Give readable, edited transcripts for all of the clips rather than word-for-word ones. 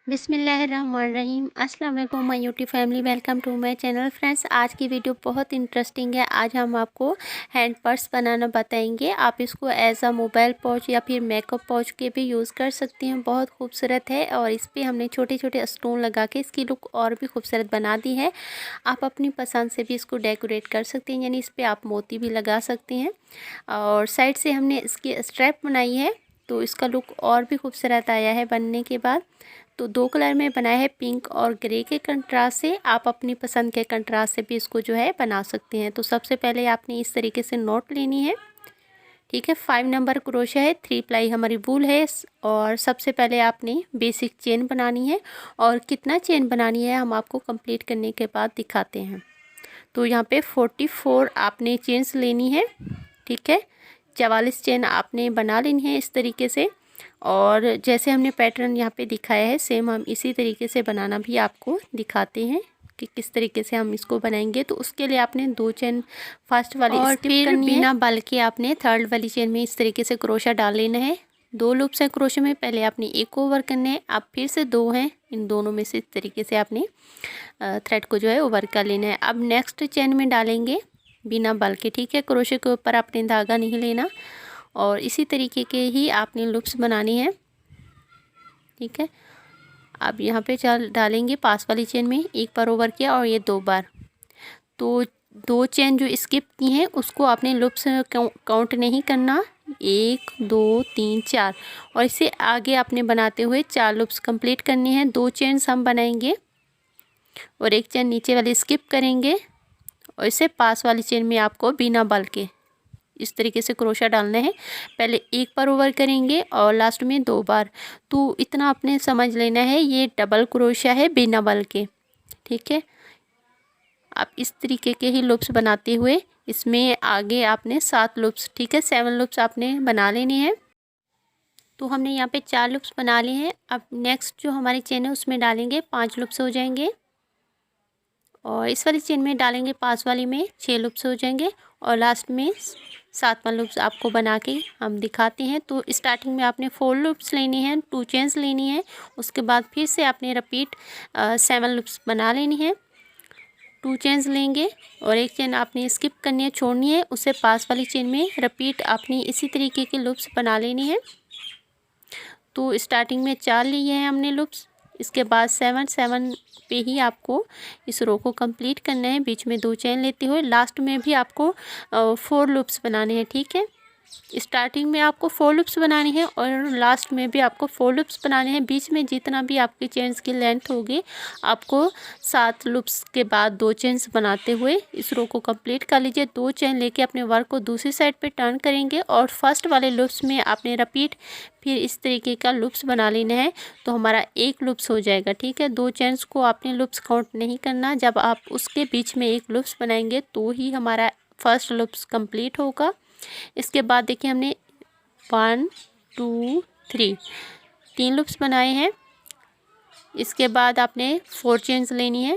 बिस्मिल्लाहिर्रहमानिर्रहीम। अस्सलाम वालेकुम my YouTube family, welcome to my channel. Friends, आज की वीडियो बहुत इंटरेस्टिंग है। आज हम आपको हैंड पर्स बनाना बताएंगे। आप इसको एज अ मोबाइल पाउच या फिर मेकअप पाउच के भी यूज़ कर सकती हैं। बहुत खूबसूरत है और इस पर हमने छोटे छोटे स्टोन लगा के इसकी लुक और भी खूबसूरत बना दी है। आप अपनी पसंद से भी इसको डेकोरेट कर सकती हैं, यानी इस पर आप मोती भी लगा सकती हैं। और साइड से हमने इसकी स्ट्रैप बनाई है, तो इसका लुक और भी खूबसूरत आया है बनने के बाद। तो दो कलर में बनाया है, पिंक और ग्रे के कंट्रास्ट से। आप अपनी पसंद के कंट्रास्ट से भी इसको जो है बना सकते हैं। तो सबसे पहले आपने इस तरीके से नॉट लेनी है, ठीक है। 5 नंबर क्रोशा है, 3 प्लाई हमारी वूल है। और सबसे पहले आपने बेसिक चेन बनानी है, और कितना चेन बनानी है हम आपको कंप्लीट करने के बाद दिखाते हैं। तो यहाँ पे 44 आपने चेन्स लेनी है, ठीक है। 44 चेन आपने बना लेनी है इस तरीके से। और जैसे हमने पैटर्न यहाँ पे दिखाया है, सेम हम इसी तरीके से बनाना भी आपको दिखाते हैं कि किस तरीके से हम इसको बनाएंगे। तो उसके लिए आपने 2 चेन फर्स्ट वाली और फिर बिना बल के आपने थर्ड वाली चेन में इस तरीके से क्रोशा डाल लेना है। 2 लूप्स हैं क्रोशे में, पहले आपने एक को ओवर करने हैं, अब फिर से 2 हैं। इन दोनों में से इस तरीके से आपने थ्रेड को जो है ओवर कर लेना है। अब नेक्स्ट चेन में डालेंगे बिना बल के, ठीक है। क्रोशे के ऊपर आपने धागा नहीं लेना, और इसी तरीके के ही आपने लूप्स बनानी है, ठीक है। अब यहाँ पे डालेंगे पास वाली चेन में, एक बार ओवर किया और ये 2 बार। तो 2 चेन जो स्किप की हैं उसको आपने लूप्स काउंट नहीं करना, 1 2 3 4, और इससे आगे आपने बनाते हुए 4 लूप्स कंप्लीट करनी है। 2 चेन्स हम बनाएंगे और एक चेन नीचे वाली स्किप करेंगे, और इससे पास वाली चेन में आपको बिना बल के इस तरीके से क्रोशा डालना है। पहले एक बार ओवर करेंगे और लास्ट में 2 बार। तो इतना आपने समझ लेना है, ये डबल क्रोशा है बिना बल के, ठीक है। आप इस तरीके के ही लूप्स बनाते हुए इसमें आगे आपने 7 लूप्स, ठीक है, 7 लूप्स आपने बना लेनी है। तो हमने यहाँ पे 4 लूप्स बना लिए हैं। अब नेक्स्ट जो हमारी चेन है उसमें डालेंगे 5 लूप्स हो जाएंगे, और इस वाली चेन में डालेंगे पास वाली में 6 लूप्स हो जाएंगे, और लास्ट में 7वां लूप्स आपको बना के हम दिखाते हैं। तो स्टार्टिंग में आपने 4 लूप्स लेनी है, 2 चेन्स लेनी है, उसके बाद फिर से आपने रिपीट 7 लूप्स बना लेनी है। 2 चेन्स लेंगे और एक चेन आपने स्किप करनी है, छोड़नी है, उससे पास वाली चेन में रिपीट आपने इसी तरीके के लूप्स बना लेनी है। तो स्टार्टिंग में 4 लिए हैं हमने लूप्स, इसके बाद 7 पे ही आपको इस रो को कंप्लीट करना है, बीच में 2 चेन लेते हुए। लास्ट में भी आपको 4 लूप्स बनाने हैं, ठीक है। स्टार्टिंग में आपको 4 लूप्स बनानी है और लास्ट में भी आपको 4 लूप्स बनाने हैं। बीच में जितना भी आपकी चेन्स की लेंथ होगी, आपको 7 लूप्स के बाद 2 चेन्स बनाते हुए इस रो को कंप्लीट कर लीजिए। 2 चेन लेके अपने वर्क को दूसरी साइड पे टर्न करेंगे, और फर्स्ट वाले लूप्स में आपने रिपीट फिर इस तरीके का लूप्स बना लेना है। तो हमारा 1 लूप्स हो जाएगा, ठीक है। 2 चेन्स को आपने लूप्स काउंट नहीं करना, जब आप उसके बीच में 1 लूप्स बनाएंगे तो ही हमारा फर्स्ट लूप्स कंप्लीट होगा। इसके बाद देखिए हमने 1 2 3 लूप्स बनाए हैं। इसके बाद आपने 4 चेन्स लेनी है।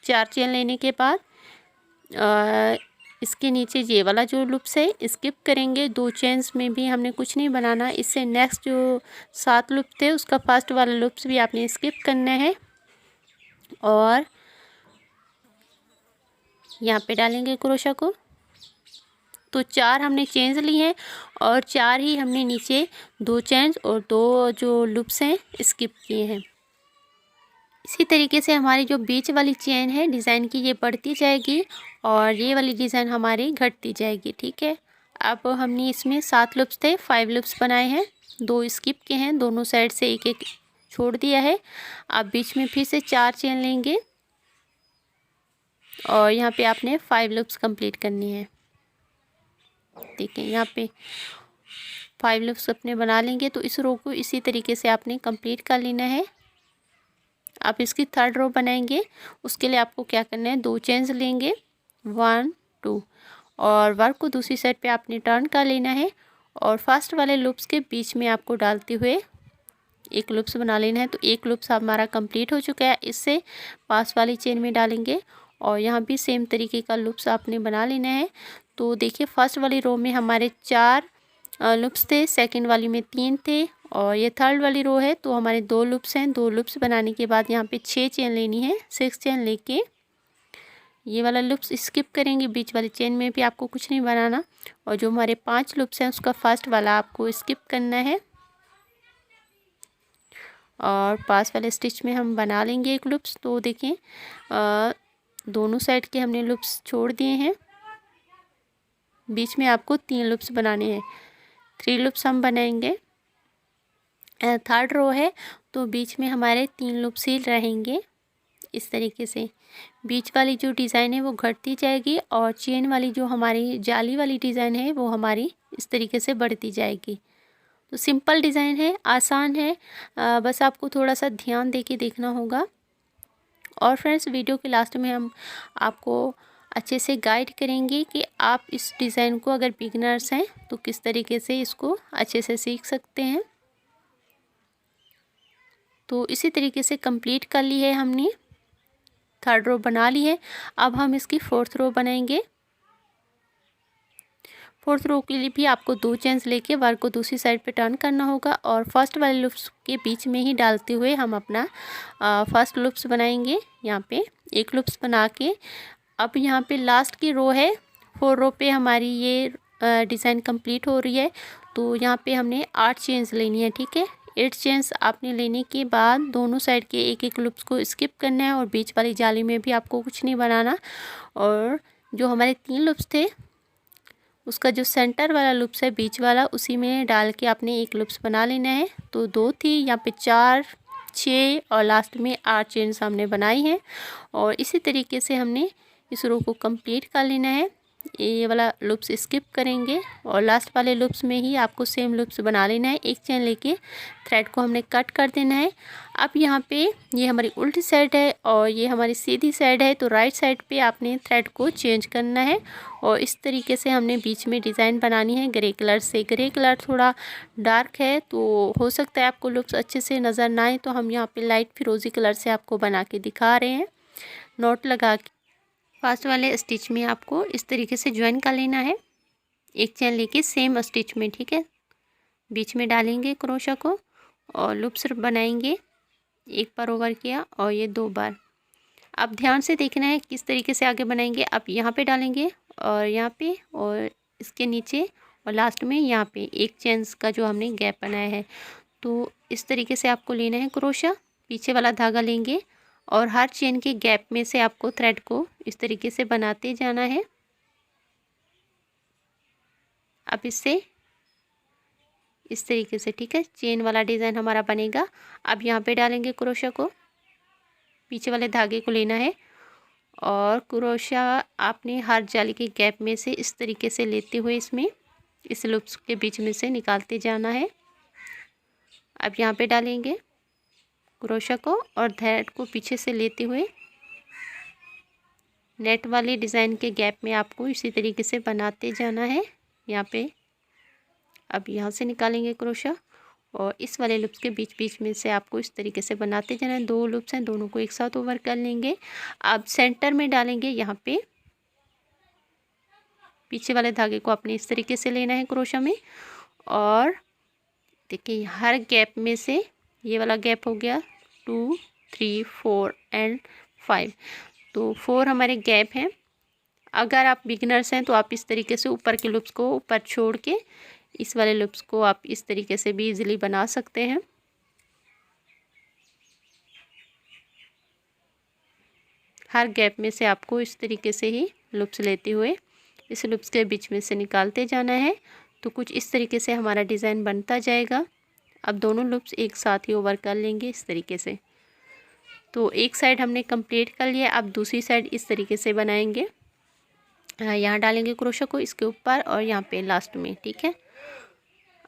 4 चेन लेने के बाद इसके नीचे ये वाला जो लूप्स है स्किप करेंगे। 2 चेन्स में भी हमने कुछ नहीं बनाना। इससे नेक्स्ट जो 7 लूप थे उसका फर्स्ट वाला लूप्स भी आपने स्किप करना है, और यहाँ पे डालेंगे क्रोशा को। तो 4 हमने चेन्स ली हैं, और 4 ही हमने नीचे 2 चेन्स और 2 जो लूप्स हैं स्किप किए हैं। इसी तरीके से हमारी जो बीच वाली चेन है डिज़ाइन की, ये बढ़ती जाएगी और ये वाली डिज़ाइन हमारी घटती जाएगी, ठीक है। अब हमने इसमें 7 लूप्स थे, 5 लूप्स बनाए हैं, 2 स्किप के हैं, दोनों साइड से एक एक छोड़ दिया है। अब बीच में फिर से 4 चेन लेंगे, और यहाँ पे आपने 5 लूप्स कंप्लीट करनी है, ठीक है। यहाँ पे 5 लूप्स अपने बना लेंगे। तो इस रो को इसी तरीके से आपने कंप्लीट कर लेना है। आप इसकी थर्ड रो बनाएंगे, उसके लिए आपको क्या करना है, 2 चेन्स लेंगे, 1 2, और वर्क को दूसरी साइड पे आपने टर्न कर लेना है, और फर्स्ट वाले लूप्स के बीच में आपको डालते हुए 1 लूप्स बना लेना है। तो 1 लूप्स हमारा कंप्लीट हो चुका है। इससे पास वाली चेन में डालेंगे, और यहाँ भी सेम तरीके का लूप्स आपने बना लेना है। तो देखिए फर्स्ट वाली रो में हमारे 4 लूप्स थे, सेकंड वाली में 3 थे और ये थर्ड वाली रो है तो हमारे 2 लूप्स हैं। 2 लूप्स बनाने के बाद यहाँ पे 6 चेन लेनी है। 6 चेन लेके ये वाला लूप्स स्किप करेंगे, बीच वाली चेन में भी आपको कुछ नहीं बनाना। और जो हमारे 5 लूप्स हैं उसका फर्स्ट वाला आपको स्किप करना है और पास वाले स्टिच में हम बना लेंगे एक लूप्स। तो देखें दोनों साइड के हमने लूप्स छोड़ दिए हैं। बीच में आपको 3 लूप्स बनाने हैं। 3 लूप्स हम बनाएंगे। थर्ड रो है तो बीच में हमारे 3 लूप्स ही रहेंगे। इस तरीके से बीच वाली जो डिज़ाइन है वो घटती जाएगी और चेन वाली जो हमारी जाली वाली डिज़ाइन है वो हमारी इस तरीके से बढ़ती जाएगी। तो सिंपल डिज़ाइन है, आसान है, बस आपको थोड़ा सा ध्यान दे के देखना होगा। और फ्रेंड्स वीडियो के लास्ट में हम आपको अच्छे से गाइड करेंगे कि आप इस डिज़ाइन को अगर बिगिनर्स हैं तो किस तरीके से इसको अच्छे से सीख सकते हैं। तो इसी तरीके से कंप्लीट कर ली है हमने, थर्ड रो बना ली है। अब हम इसकी फोर्थ रो बनाएंगे। फोर्थ रो के लिए भी आपको 2 चेन्स लेके वर्क को दूसरी साइड पे टर्न करना होगा और फर्स्ट वाले लूप्स के बीच में ही डालते हुए हम अपना फर्स्ट लूप्स बनाएंगे। यहाँ पे एक लूप्स बना के अब यहाँ पे लास्ट की रो है, 4 रो पे हमारी ये डिज़ाइन कंप्लीट हो रही है। तो यहाँ पे हमने 8 चेन्स लेनी है, ठीक है। 8 चेन्स आपने लेने के बाद दोनों साइड के एक एक लूप्स को स्किप करना है और बीच वाली जाली में भी आपको कुछ नहीं बनाना। और जो हमारे 3 लूप्स थे उसका जो सेंटर वाला लूप्स है बीच वाला, उसी में डाल के आपने एक लूप्स बना लेना है। तो 2 थी, यहाँ पे 4, 6 और लास्ट में 8 चेन्स हमने बनाई हैं। और इसी तरीके से हमने इस रो को कंप्लीट कर लेना है। ये वाला लूप्स स्किप करेंगे और लास्ट वाले लूप्स में ही आपको सेम लूप्स बना लेना है। एक चेन लेके थ्रेड को हमने कट कर देना है। अब यहाँ पे ये हमारी उल्टी साइड है और ये हमारी सीधी साइड है, तो राइट साइड पे आपने थ्रेड को चेंज करना है और इस तरीके से हमने बीच में डिज़ाइन बनानी है ग्रे कलर से। ग्रे कलर थोड़ा डार्क है तो हो सकता है आपको लूप्स अच्छे से नज़र ना आए, तो हम यहाँ पे लाइट फिरोज़ी कलर से आपको बना के दिखा रहे हैं। नोट लगा के फर्स्ट वाले स्टिच में आपको इस तरीके से ज्वाइन कर लेना है, एक चेन लेके सेम स्टिच में, ठीक है। बीच में डालेंगे क्रोशा को और लूप्स बनाएंगे। एक बार ओवर किया और ये 2 बार। अब ध्यान से देखना है किस तरीके से आगे बनाएंगे। आप यहाँ पे डालेंगे और यहाँ पे और इसके नीचे और लास्ट में यहाँ पे एक चेन्स का जो हमने गैप बनाया है, तो इस तरीके से आपको लेना है क्रोशा। पीछे वाला धागा लेंगे और हर चेन के गैप में से आपको थ्रेड को इस तरीके से बनाते जाना है। अब इससे इस तरीके से, ठीक है, चेन वाला डिज़ाइन हमारा बनेगा। अब यहाँ पे डालेंगे क्रोशा को, पीछे वाले धागे को लेना है और क्रोशा आपने हर जाली के गैप में से इस तरीके से लेते हुए इसमें इस लूप्स के बीच में से निकालते जाना है। अब यहाँ पे डालेंगे क्रोशा को और थ्रेड को पीछे से लेते हुए नेट वाले डिज़ाइन के गैप में आपको इसी तरीके से बनाते जाना है यहाँ पे। अब यहाँ से निकालेंगे क्रोशा और इस वाले लूप्स के बीच बीच में से आपको इस तरीके से बनाते जाना है। 2 लूप्स हैं, दोनों को एक साथ ओवर कर लेंगे। अब सेंटर में डालेंगे यहाँ पे, पीछे वाले धागे को आपने इस तरीके से लेना है क्रोशा में और देखिए हर गैप में से ये वाला गैप हो गया 2, 3, 4 एंड 5, तो 4 हमारे गैप हैं। अगर आप बिगिनर्स हैं तो आप इस तरीके से ऊपर के लूप्स को ऊपर छोड़ के इस वाले लूप्स को आप इस तरीके से भी इजीली बना सकते हैं। हर गैप में से आपको इस तरीके से ही लूप्स लेते हुए इस लूप्स के बीच में से निकालते जाना है। तो कुछ इस तरीके से हमारा डिज़ाइन बनता जाएगा। अब दोनों लूप्स एक साथ ही ओवर कर लेंगे इस तरीके से। तो एक साइड हमने कंप्लीट कर लिया, अब दूसरी साइड इस तरीके से बनाएंगे। यहाँ डालेंगे क्रोशा को इसके ऊपर और यहाँ पे लास्ट में, ठीक है।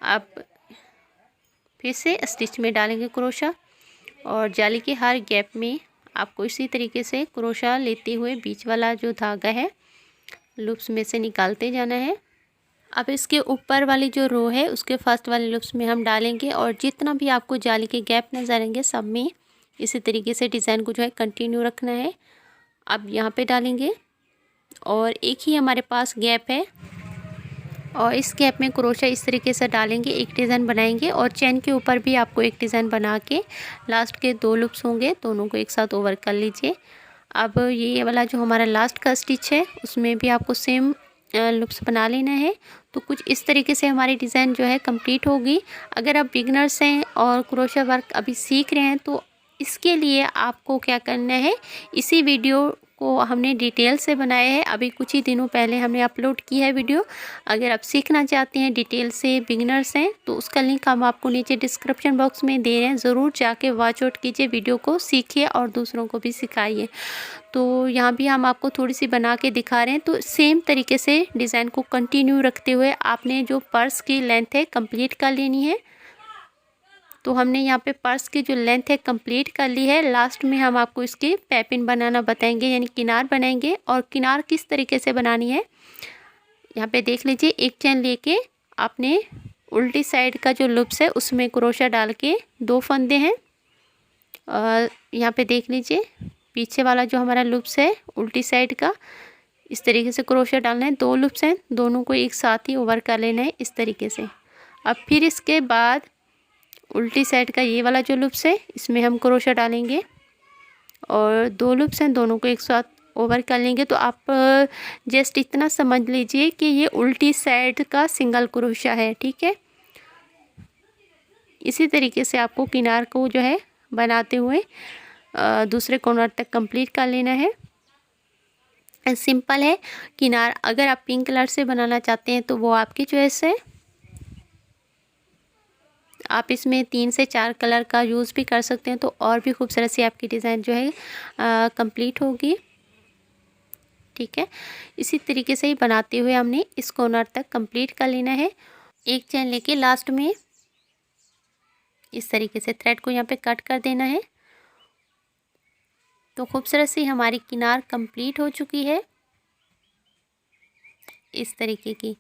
अब फिर से स्टिच में डालेंगे क्रोशा और जाली के हर गैप में आपको इसी तरीके से क्रोशा लेते हुए बीच वाला जो धागा है लूप्स में से निकालते जाना है। अब इसके ऊपर वाली जो रो है उसके फर्स्ट वाले लूप्स में हम डालेंगे और जितना भी आपको जाली के गैप नजर आएंगे सब में इसी तरीके से डिज़ाइन को जो है कंटिन्यू रखना है। अब यहाँ पे डालेंगे और एक ही हमारे पास गैप है और इस गैप में क्रोशा इस तरीके से डालेंगे, एक डिज़ाइन बनाएंगे और चेन के ऊपर भी आपको एक डिज़ाइन बना के लास्ट के 2 लूप्स होंगे दोनों को एक साथ ओवर कर लीजिए। अब ये वाला जो हमारा लास्ट का स्टिच है उसमें भी आपको सेम लूप्स बना लेना है। तो कुछ इस तरीके से हमारी डिज़ाइन जो है कंप्लीट होगी। अगर आप बिगनर्स हैं और क्रोशा वर्क अभी सीख रहे हैं तो इसके लिए आपको क्या करना है, इसी वीडियो को हमने डिटेल से बनाया है, अभी कुछ ही दिनों पहले हमने अपलोड की है वीडियो। अगर आप सीखना चाहते हैं डिटेल से, बिगनर्स हैं, तो उसका लिंक हम आपको नीचे डिस्क्रिप्शन बॉक्स में दे रहे हैं, ज़रूर जाके वॉच आउट कीजिए, वीडियो को सीखिए और दूसरों को भी सिखाइए। तो यहाँ भी हम आपको थोड़ी सी बना के दिखा रहे हैं। तो सेम तरीके से डिज़ाइन को कंटिन्यू रखते हुए आपने जो पर्स की लेंथ है कंप्लीट कर लेनी है। तो हमने यहाँ पे पर्स की जो लेंथ है कंप्लीट कर ली है। लास्ट में हम आपको इसकी पैपिन बनाना बताएंगे, यानी किनार बनाएंगे। और किनार किस तरीके से बनानी है यहाँ पे देख लीजिए। एक चैन लेके आपने उल्टी साइड का जो लूप्स है उसमें क्रोशा डाल के 2 फंदे हैं। और यहाँ पे देख लीजिए पीछे वाला जो हमारा लूप्स है उल्टी साइड का, इस तरीके से क्रोशा डालना है। 2 लूप्स हैं, दोनों को एक साथ ही ओवर कर लेना है इस तरीके से। अब फिर इसके बाद उल्टी साइड का ये वाला जो लूप्स है इसमें हम क्रोशा डालेंगे और 2 लूप्स हैं, दोनों को एक साथ ओवर कर लेंगे। तो आप जस्ट इतना समझ लीजिए कि ये उल्टी साइड का सिंगल क्रोशा है, ठीक है। इसी तरीके से आपको किनार को जो है बनाते हुए दूसरे कॉर्नर तक कंप्लीट कर लेना है। सिंपल है किनार। अगर आप पिंक कलर से बनाना चाहते हैं तो वो आपकी चॉइस है, आप इसमें 3 से 4 कलर का यूज़ भी कर सकते हैं, तो और भी खूबसूरत सी आपकी डिज़ाइन जो है कंप्लीट होगी, ठीक है। इसी तरीके से ही बनाते हुए हमने इस कॉर्नर तक कंप्लीट कर लेना है। एक चैन लेके लास्ट में इस तरीके से थ्रेड को यहाँ पे कट कर देना है। तो खूबसूरत सी हमारी किनार कंप्लीट हो चुकी है, इस तरीके की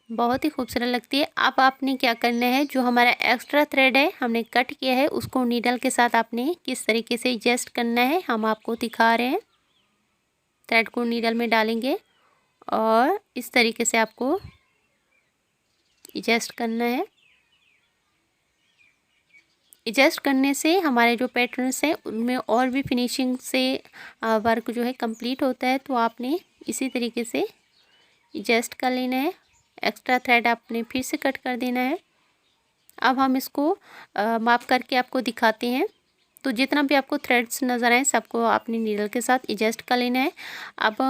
बहुत ही खूबसूरत लगती है। अब आपने क्या करना है, जो हमारा एक्स्ट्रा थ्रेड है हमने कट किया है उसको नीडल के साथ आपने किस तरीके से एडजस्ट करना है हम आपको दिखा रहे हैं। थ्रेड को नीडल में डालेंगे और इस तरीके से आपको एडजस्ट करना है। एडजस्ट करने से हमारे जो पैटर्न्स हैं उनमें और भी फिनिशिंग से वर्क जो है कंप्लीट होता है। तो आपने इसी तरीके से एडजस्ट कर लेना है। एक्स्ट्रा थ्रेड आपने फिर से कट कर देना है। अब हम इसको माप करके आपको दिखाते हैं। तो जितना भी आपको थ्रेड्स नज़र आए सबको आपने नीडल के साथ एडजस्ट कर लेना है। अब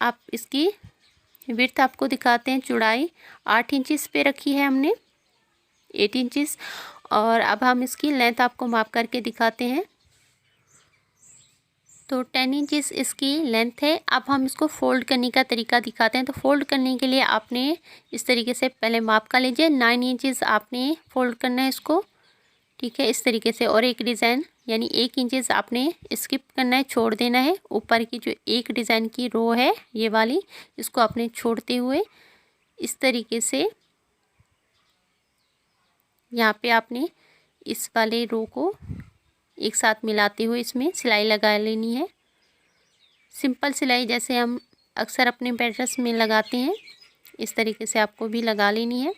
आप इसकी विड्थ आपको दिखाते हैं। चौड़ाई 8 इंचेस पे रखी है हमने, 8 इंचेस। और अब हम इसकी लेंथ आपको माप करके दिखाते हैं। तो 10 इंचेस इसकी लेंथ है। अब हम इसको फ़ोल्ड करने का तरीका दिखाते हैं। तो फ़ोल्ड करने के लिए आपने इस तरीके से पहले माप कर लीजिए। 9 इंचेस आपने फ़ोल्ड करना है इसको, ठीक है, इस तरीके से। और एक डिज़ाइन यानी 1 इंचेस आपने स्किप करना है, छोड़ देना है। ऊपर की जो एक डिज़ाइन की रो है ये वाली, इसको आपने छोड़ते हुए इस तरीके से यहाँ पे आपने इस वाले रो को एक साथ मिलाते हुए इसमें सिलाई लगा लेनी है। सिंपल सिलाई जैसे हम अक्सर अपने पैटर्न्स में लगाते हैं, इस तरीके से आपको भी लगा लेनी है।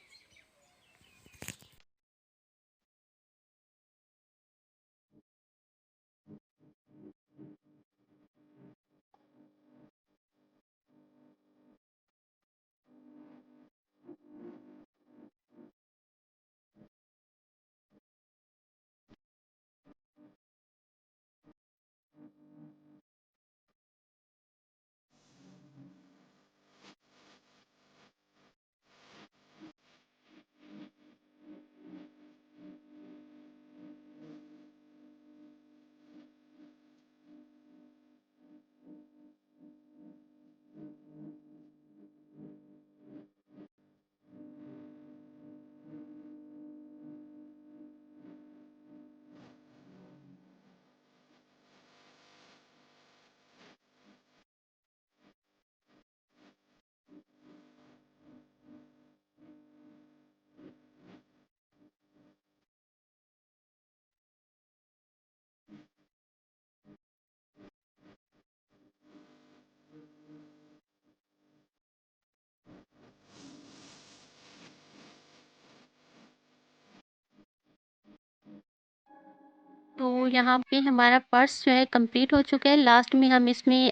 यहाँ पे हमारा पर्स जो है कंप्लीट हो चुका है। लास्ट में हम इसमें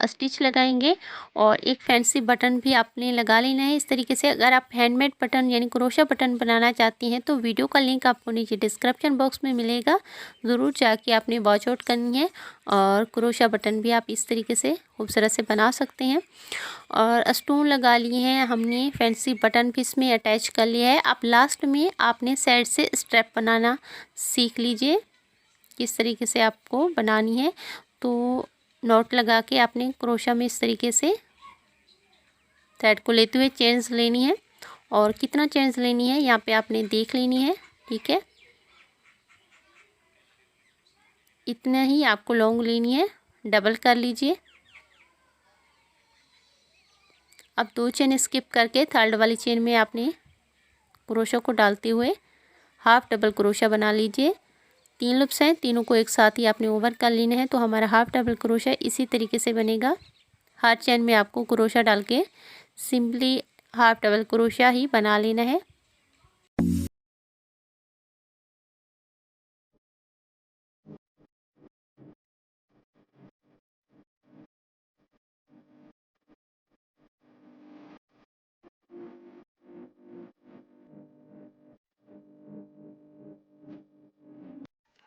स्टिच लगाएंगे और एक फैंसी बटन भी आपने लगा लेना है इस तरीके से। अगर आप हैंडमेड बटन यानी क्रोशा बटन बनाना चाहती हैं तो वीडियो का लिंक आपको नीचे डिस्क्रिप्शन बॉक्स में मिलेगा, ज़रूर जाके आपने वॉच आउट करनी है। और क्रोशा बटन भी आप इस तरीके से खूबसूरत से बना सकते हैं। और स्टोन लगा लिए हैं हमने, फैंसी बटन भी इसमें अटैच कर लिया है। अब लास्ट में आपने साइड से स्ट्रैप बनाना सीख लीजिए, किस तरीके से आपको बनानी है। तो नॉट लगा के आपने क्रोशा में इस तरीके से थ्रेड को लेते हुए चेन्स लेनी है। और कितना चेन्स लेनी है यहाँ पे आपने देख लेनी है, ठीक है। इतना ही आपको लॉन्ग लेनी है, डबल कर लीजिए। अब 2 चेन स्किप करके थर्ड वाली चेन में आपने क्रोशा को डालते हुए हाफ डबल क्रोशा बना लीजिए। 3 लूप्स हैं, तीनों को एक साथ ही आपने ओवर कर लेना है। तो हमारा हाफ डबल क्रोशा इसी तरीके से बनेगा। हर चेन में आपको क्रोशा डाल के सिंपली हाफ डबल क्रोशा ही बना लेना है।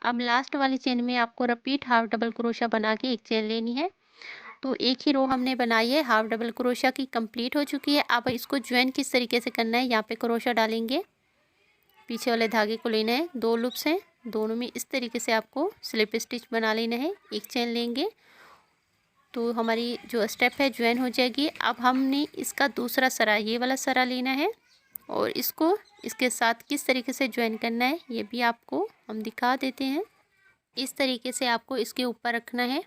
अब लास्ट वाली चेन में आपको रिपीट हाफ डबल क्रोशा बना के एक चेन लेनी है। तो एक ही रो हमने बनाई है, हाफ डबल क्रोशा की कंप्लीट हो चुकी है। अब इसको ज्वाइन किस तरीके से करना है, यहाँ पे क्रोशा डालेंगे, पीछे वाले धागे को लेना है। 2 लूप्स हैं, दोनों में इस तरीके से आपको स्लिप स्टिच बना लेना है। एक चेन लेंगे तो हमारी जो स्टेप है ज्वाइन हो जाएगी। अब हमने इसका दूसरा सरा, ये वाला सरा लेना है और इसको इसके साथ किस तरीके से ज्वाइन करना है ये भी आपको हम दिखा देते हैं। इस तरीके से आपको इसके ऊपर रखना है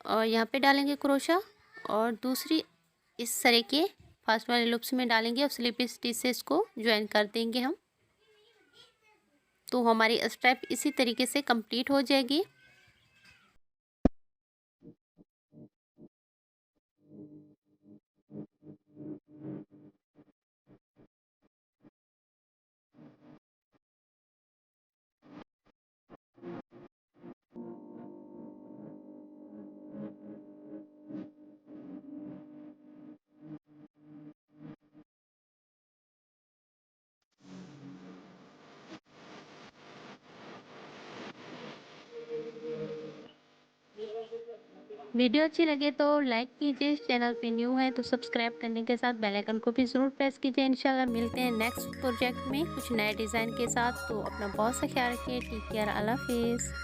और यहाँ पे डालेंगे क्रोशा और दूसरी इस सरे के फर्स्ट वाले लूप्स में डालेंगे और स्लिप स्टिच से इसको ज्वाइन कर देंगे हम। तो हमारी स्टेप इसी तरीके से कंप्लीट हो जाएगी। वीडियो अच्छी लगे तो लाइक कीजिए, चैनल पे न्यू है तो सब्सक्राइब करने के साथ बेल आइकन को भी ज़रूर प्रेस कीजिए। इंशाल्लाह मिलते हैं नेक्स्ट प्रोजेक्ट में कुछ नए डिज़ाइन के साथ। तो अपना बहुत सा ख्याल रखिए। टेक केयर, अल्लाह हाफिज़।